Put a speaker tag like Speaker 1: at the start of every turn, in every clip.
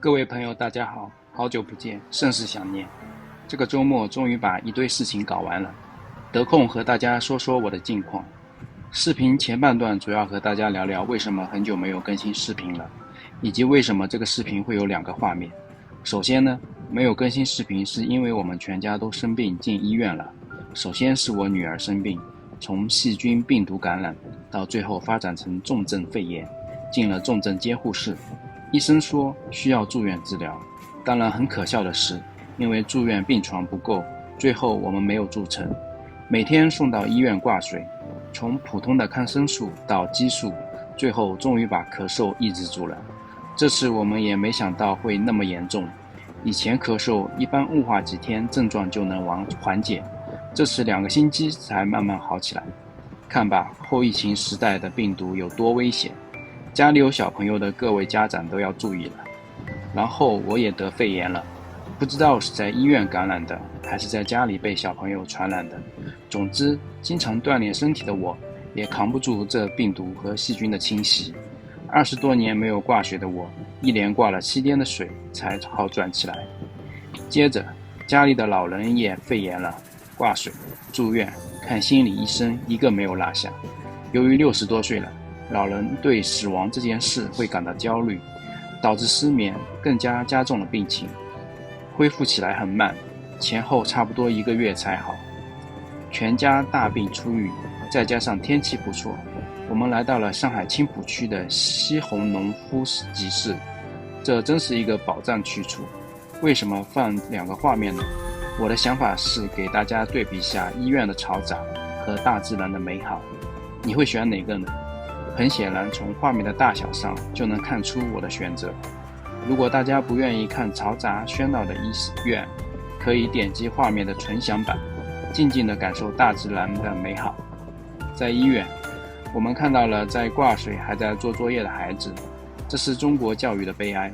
Speaker 1: 各位朋友，大家好，好久不见，甚是想念。这个周末终于把一堆事情搞完了，得空和大家说说我的近况。视频前半段主要和大家聊聊为什么很久没有更新视频了，以及为什么这个视频会有2个画面。首先呢，没有更新视频是因为我们全家都生病进医院了。首先是我女儿生病，从细菌病毒感染到最后发展成重症肺炎，进了重症监护室。医生说需要住院治疗，当然很可笑的是，因为住院病床不够，最后我们没有住成，每天送到医院挂水，从普通的抗生素到激素，最后终于把咳嗽抑制住了。这次我们也没想到会那么严重，以前咳嗽一般雾化几天症状就能缓解，这次2个星期才慢慢好起来。看吧，后疫情时代的病毒有多危险，家里有小朋友的各位家长都要注意了。然后我也得肺炎了，不知道是在医院感染的，还是在家里被小朋友传染的。总之，经常锻炼身体的我，也扛不住这病毒和细菌的侵袭。20多年没有挂水的我，一连挂了7天的水才好转起来。接着，家里的老人也肺炎了，挂水、住院、看心理医生，一个没有落下。由于60多岁了，老人对死亡这件事会感到焦虑，导致失眠，更加加重了病情，恢复起来很慢，前后差不多1个月才好。全家大病初愈，再加上天气不错，我们来到了上海青浦区的西红农夫集市，这真是一个宝藏去处。为什么放2个画面呢？我的想法是给大家对比下医院的嘈杂和大自然的美好，你会选哪个呢？很显然，从画面的大小上就能看出我的选择。如果大家不愿意看嘈杂喧闹的医院，可以点击画面的纯享版，静静地感受大自然的美好。在医院，我们看到了在挂水还在做作业的孩子，这是中国教育的悲哀。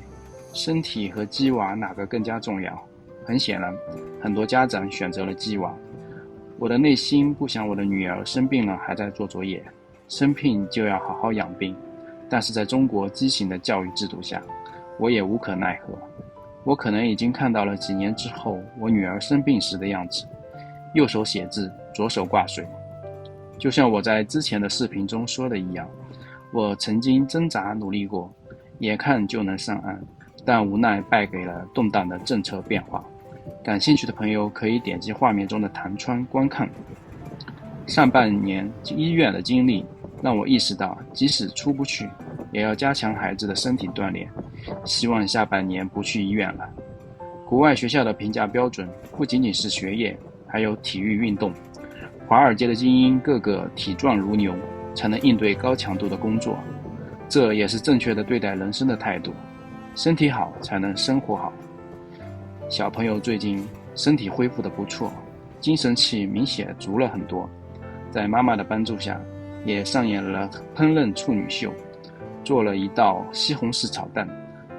Speaker 1: 身体和鸡娃哪个更加重要？很显然，很多家长选择了鸡娃。我的内心不想我的女儿生病了还在做作业，生病就要好好养病，但是在中国畸形的教育制度下，我也无可奈何。我可能已经看到了几年之后我女儿生病时的样子，右手写字，左手挂水。就像我在之前的视频中说的一样，我曾经挣扎努力过，眼看就能上岸，但无奈败给了动荡的政策变化。感兴趣的朋友可以点击画面中的弹窗观看。上半年医院的经历让我意识到，即使出不去，也要加强孩子的身体锻炼。希望下半年不去医院了。国外学校的评价标准不仅仅是学业，还有体育运动。华尔街的精英个个体壮如牛，才能应对高强度的工作。这也是正确的对待人生的态度。身体好才能生活好。小朋友最近身体恢复得不错，精神气明显足了很多。在妈妈的帮助下，也上演了烹饪处女秀，做了一道西红柿炒蛋，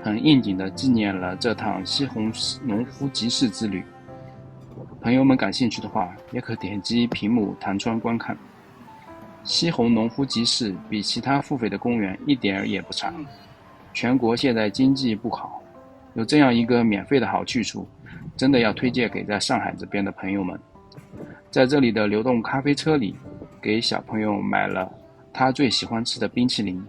Speaker 1: 很应景地纪念了这趟西红柿农夫集市之旅。朋友们感兴趣的话，也可点击屏幕弹窗观看。西红农夫集市比其他付费的公园一点儿也不差。全国现在经济不好，有这样一个免费的好去处，真的要推荐给在上海这边的朋友们。在这里的流动咖啡车里，给小朋友买了他最喜欢吃的冰淇淋。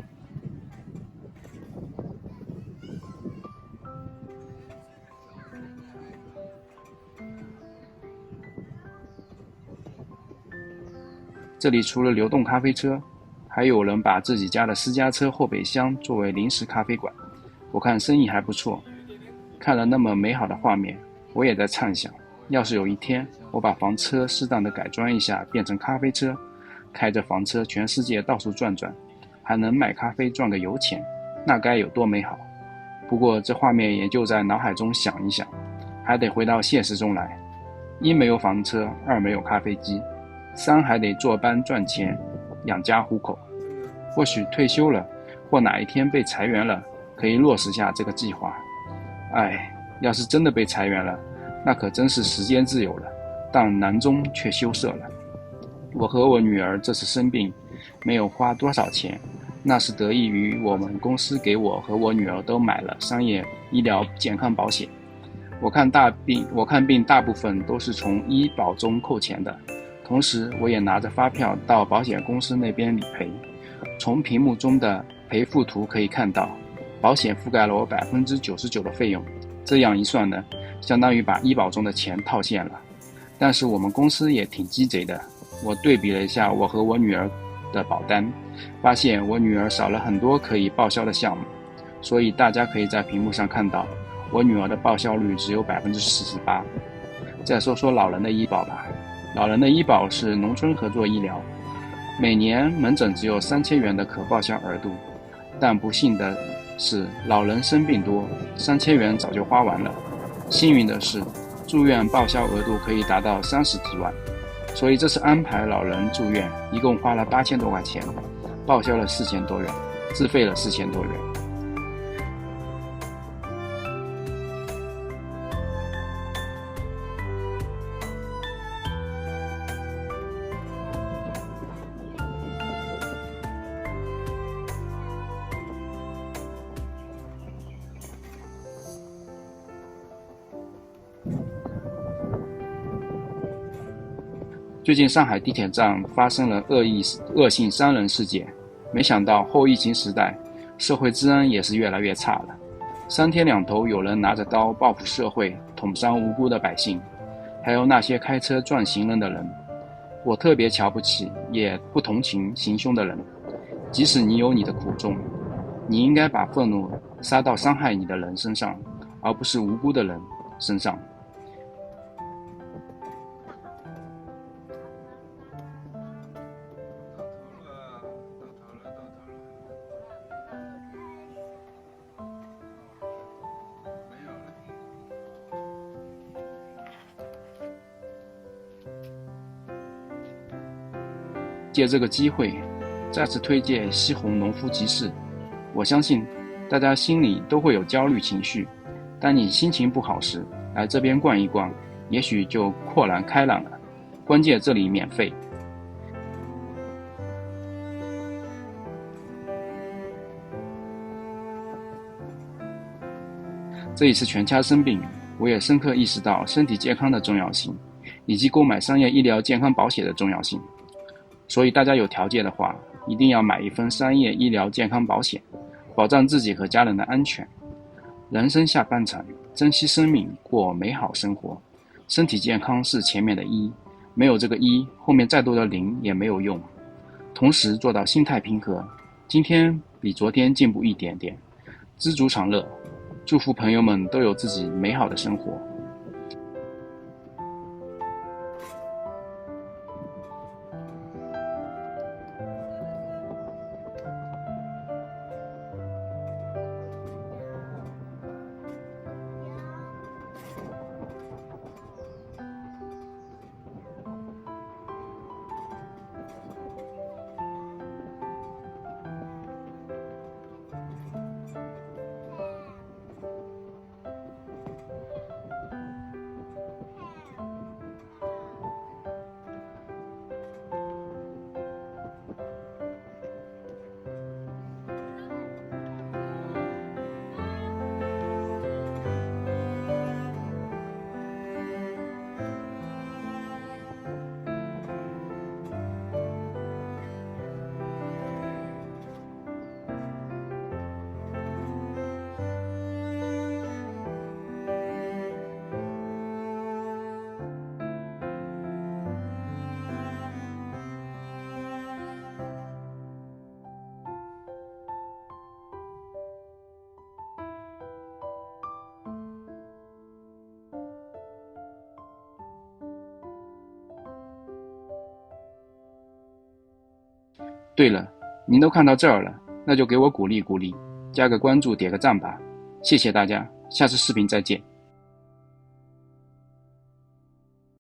Speaker 1: 这里除了流动咖啡车，还有人把自己家的私家车后备箱作为临时咖啡馆，我看生意还不错。看了那么美好的画面，我也在畅想，要是有一天我把房车适当的改装一下，变成咖啡车，开着房车全世界到处转转，还能卖咖啡赚个油钱，那该有多美好。不过这画面也就在脑海中想一想，还得回到现实中来。1没有房车，2没有咖啡机，3还得坐班赚钱养家糊口。或许退休了，或哪一天被裁员了，可以落实下这个计划。要是真的被裁员了，那可真是时间自由了，但囊中却羞涩了。我和我女儿这次生病，没有花多少钱，那是得益于我们公司给我和我女儿都买了商业医疗健康保险。我看病大部分都是从医保中扣钱的，同时我也拿着发票到保险公司那边理赔。从屏幕中的赔付图可以看到，保险覆盖了我99%的费用，这样一算呢，相当于把医保中的钱套现了。但是我们公司也挺鸡贼的，我对比了一下我和我女儿的保单，发现我女儿少了很多可以报销的项目，所以大家可以在屏幕上看到，我女儿的报销率只有48%。再说说老人的医保吧，老人的医保是农村合作医疗，每年门诊只有3000元的可报销额度，但不幸的是老人生病多，3000元早就花完了。幸运的是，住院报销额度可以达到30几万，所以这次安排老人住院，一共花了8000多块钱，报销了4000多元，自费了4000多元。最近上海地铁站发生了恶性伤人事件，没想到后疫情时代，社会治安也是越来越差了。3天2头有人拿着刀报复社会，捅伤无辜的百姓，还有那些开车撞行人的人。我特别瞧不起，也不同情行凶的人。即使你有你的苦衷，你应该把愤怒撒到伤害你的人身上，而不是无辜的人身上。借这个机会，再次推荐西红农夫集市。我相信大家心里都会有焦虑情绪，当你心情不好时，来这边逛一逛，也许就豁然开朗了。关键这里免费。这一次全家生病，我也深刻意识到身体健康的重要性，以及购买商业医疗健康保险的重要性。所以大家有条件的话，一定要买一份商业医疗健康保险，保障自己和家人的安全。人生下半场，珍惜生命，过美好生活。身体健康是前面的一，没有这个一，后面再多的零也没有用。同时做到心态平和，今天比昨天进步一点点，知足常乐。祝福朋友们都有自己美好的生活。对了，您都看到这儿了，那就给我鼓励鼓励，加个关注，点个赞吧。谢谢大家，下次视频再见。